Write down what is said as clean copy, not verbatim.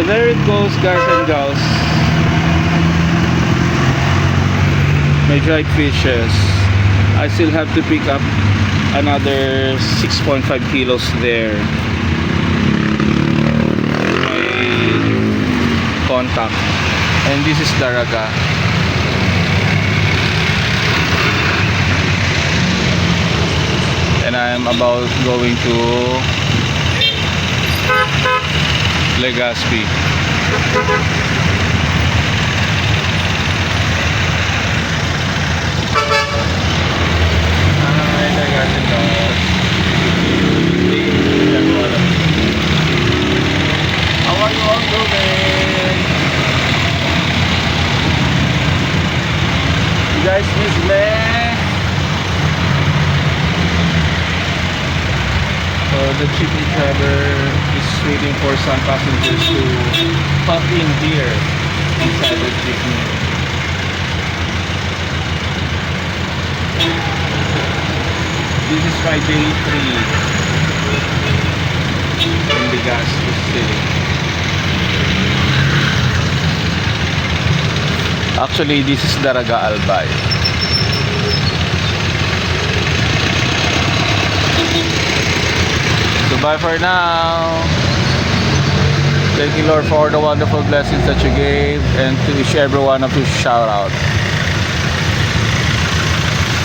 there it goes, guys and gals. My dried fishes. I still have to pick up another 6.5 kilos there. My contact. And this is Daraga. And I'm about going to Legazpi. Hi, Legazpi. How are you all doing? You guys miss me? So the jeepney driver is waiting for some passengers to pop in here inside the jeepney. This is my day 3 in Legazpi City. Actually, this is Daraga Albay. So bye for now. Thank you, Lord, for the wonderful blessings that you gave, and to each every one of you, shout out.